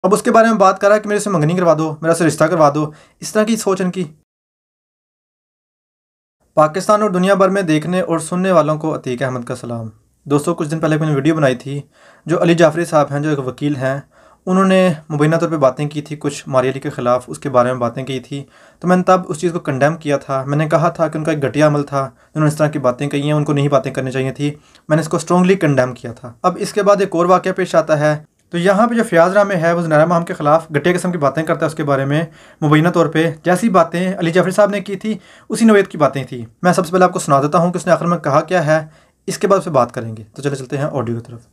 अब उसके बारे में बात कर रहा है कि मेरे से मंगनी करवा दो, मेरा से रिश्ता करवा दो। इस तरह की सोच इनकी। पाकिस्तान और दुनिया भर में देखने और सुनने वालों को अतीक अहमद का सलाम। दोस्तों, कुछ दिन पहले मैंने वीडियो बनाई थी। जो अली जाफरी साहब हैं, जो एक वकील हैं, उन्होंने मुबैना तौर पे बातें की थी कुछ मारिया अली के ख़िलाफ़, उसके बारे में बातें की थी। तो मैंने तब उस चीज़ को कंडेम किया था। मैंने कहा था कि उनका एक घटिया अमल था, उन्होंने इस तरह की बातें कही हैं, उनको नहीं बातें करनी चाहिए थी। मैंने इसको स्ट्रॉन्गली कंडेम किया था। अब इसके बाद एक और वाक़या पेश आता है। तो यहाँ पे जो फ़याज़ रामे है, वो ज़नारा महम के ख़िलाफ़ घटिया किस्म की बातें करता है। उसके बारे में मुबैना तौर पे जैसी बातें अली जाफरी साहब ने की थी, उसी नोयत की बातें थी। मैं सबसे पहले आपको सुना देता हूँ कि उसने आखिर में कहा क्या है। इसके बाद उस पर बात करेंगे। तो चले चलते हैं ऑडियो की तरफ।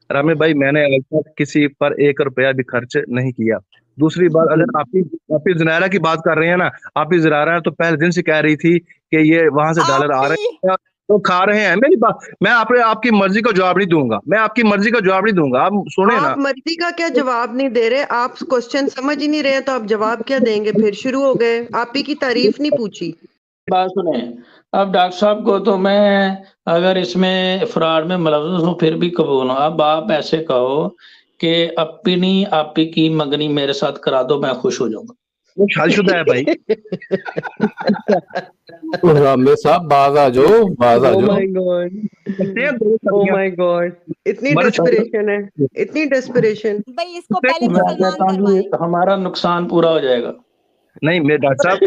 रामे भाई, मैंने आज तक किसी पर 1 रुपया भी खर्च नहीं किया। दूसरी बात, अगर आप ही ज़नारा की बात कर रहे हैं ना, आप ही ज़नारा तो पहले दिन से कह रही थी कि ये वहां से डॉलर आ रहे हैं तो खा रहे हैं। मेरी बात, मैं आपकी मर्जी का जवाब नहीं दूंगा। मैं आपकी मर्जी का जवाब नहीं दूंगा। आप सुने ना, आप मर्जी का क्या जवाब नहीं दे रहे? आप क्वेश्चन समझ ही नहीं रहे, तो आप जवाब क्या देंगे? फिर शुरू हो गए, आप ही की तारीफ नहीं पूछी। बात सुने। अब डॉक्टर साहब को तो मैं अगर इसमें फ्रॉड में मुलव्वस हूँ फिर भी कबूल हूँ। अब आप ऐसे कहो कि अपनी आपी की मंगनी मेरे साथ करा दो, मैं खुश हो जाऊंगा। वो शादीशुदा है भाई। रामे साहब बाज आ जाओ, बाज आ Oh जाओ। my God! Oh my God! इतनी डेस्परेशन है, इतनी डेस्परेशन। भाई इसको पहले मैं मुसलमान कहता हूँ कि करवाएं। हमारा नुकसान पूरा हो जाएगा। नहीं, मेरे डॉक्टर साहब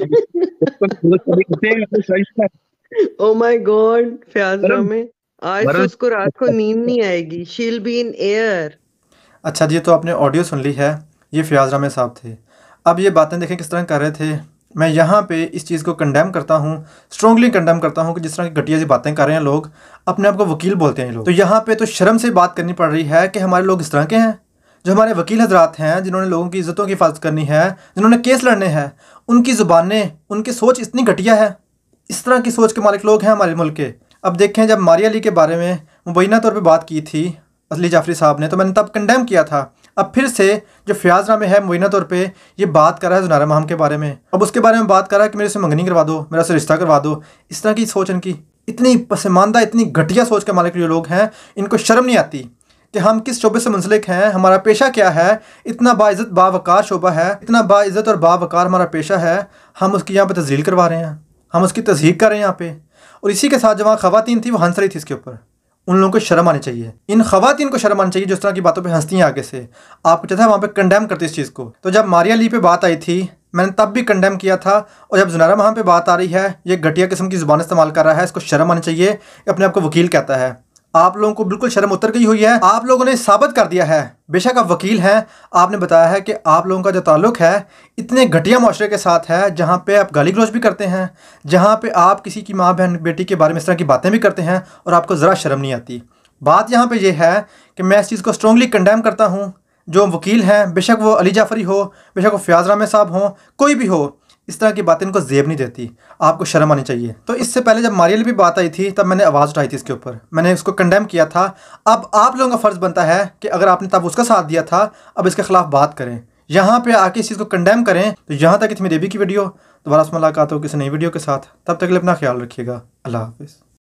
Oh my God! फ़याज़ मरम रामे, आज तो मरम उसको रात को नींद नहीं आएगी। She'll be in air. अच्छा जी, तो आपने ऑडियो सुन ली है। ये फ़याज़ रामे साहब थे। अब ये बातें देखें किस तरह कर रहे थे। मैं यहाँ पे इस चीज़ को कंडेम करता हूँ, स्ट्रॉन्गली कंडेम करता हूँ कि जिस तरह की घटिया सी बातें कर रहे हैं लोग, अपने आप को वकील बोलते हैं लोग। तो यहाँ पे तो शर्म से बात करनी पड़ रही है कि हमारे लोग इस तरह के हैं। जो हमारे वकील हजरात हैं, जिन्होंने लोगों की इज़्ज़तों की हिफाजत करनी है, जिन्होंने केस लड़ने हैं, उनकी ज़ुबानें, उनकी सोच इतनी घटिया है। इस तरह की सोच के मालिक लोग हैं हमारे मुल्क के। अब देखें, जब मारिया अली के बारे में मुबैना तौर पे बात की थी अली जाफरी साहब ने, तो मैंने तब कंडेम किया था। अब फिर से जो फ़याज़ रामे है, मुबैना तौर पे ये बात कर रहा है ज़नारा महम के बारे में। अब उसके बारे में बात कर रहा है कि मेरे से मंगनी करवा दो, मेरा से रिश्ता करवा दो। इस तरह की सोच इनकी, इतनी पसमानदा, इतनी घटिया सोच के मालिक जो लोग हैं, इनको शर्म नहीं आती कि हम किस शोबे से मुंसलिक हैं, हमारा पेशा क्या है। इतना बाइज़्ज़त बावकार शोबा है, इतना बाइज़्ज़त और बावकार हमारा पेशा है, हम उसकी यहाँ पर तज़लील करवा रहे हैं, हम उसकी तज़हीक कर रहे हैं यहाँ पे। और इसी के साथ जो वहाँ ख़वातीन थी, वो हंस रही थी इसके ऊपर। उन लोगों को शर्म आनी चाहिए, इन ख़वातीन को शर्म आनी चाहिए जो इस तरह की बातों पे हंसती हैं आगे से। आपको चाहता है वहाँ पे कंडेम करती इस चीज़ को। तो जब मारिया अली पे बात आई थी, मैंने तब भी कंडेम किया था। और जब ज़नारा महम पे बात आ रही है, ये घटिया किस्म की ज़ुबान इस्तेमाल कर रहा है, इसको शर्म आनी चाहिए कि अपने आप को वकील कहता है। आप लोगों को बिल्कुल शर्म उतर गई हुई है। आप लोगों ने साबित कर दिया है, बेशक आप वकील हैं, आपने बताया है कि आप लोगों का जो ताल्लुक़ है इतने घटिया माशरे के साथ है, जहाँ पे आप गाली गलौज भी करते हैं, जहाँ पे आप किसी की माँ बहन बेटी के बारे में इस तरह की बातें भी करते हैं, और आपको ज़रा शर्म नहीं आती। बात यहाँ पे ये है कि मैं इस चीज़ को स्ट्रॉन्गली कंडेम करता हूँ। जो वकील हैं, बेशक वो अली जाफरी हो, बेशक वो फ़याज़ रामे साहब हों, कोई भी हो, इस तरह की बातें इनको ज़ेब नहीं देती। आपको शर्म आनी चाहिए। तो इससे पहले जब मारिया अली भी बात आई थी, तब मैंने आवाज़ उठाई थी इसके ऊपर, मैंने इसको कंडेम किया था। अब आप लोगों का फ़र्ज़ बनता है कि अगर आपने तब उसका साथ दिया था, अब इसके ख़िलाफ़ बात करें, यहाँ पे आके इस चीज़ को कंडेम करें। तो यहाँ तक थी मेरी अभी की वीडियो। दोबारा से मुलाकात हो किसी नई वीडियो के साथ। तब तक के लिए अपना ख्याल रखिएगा। अल्लाह हाफ़िज़।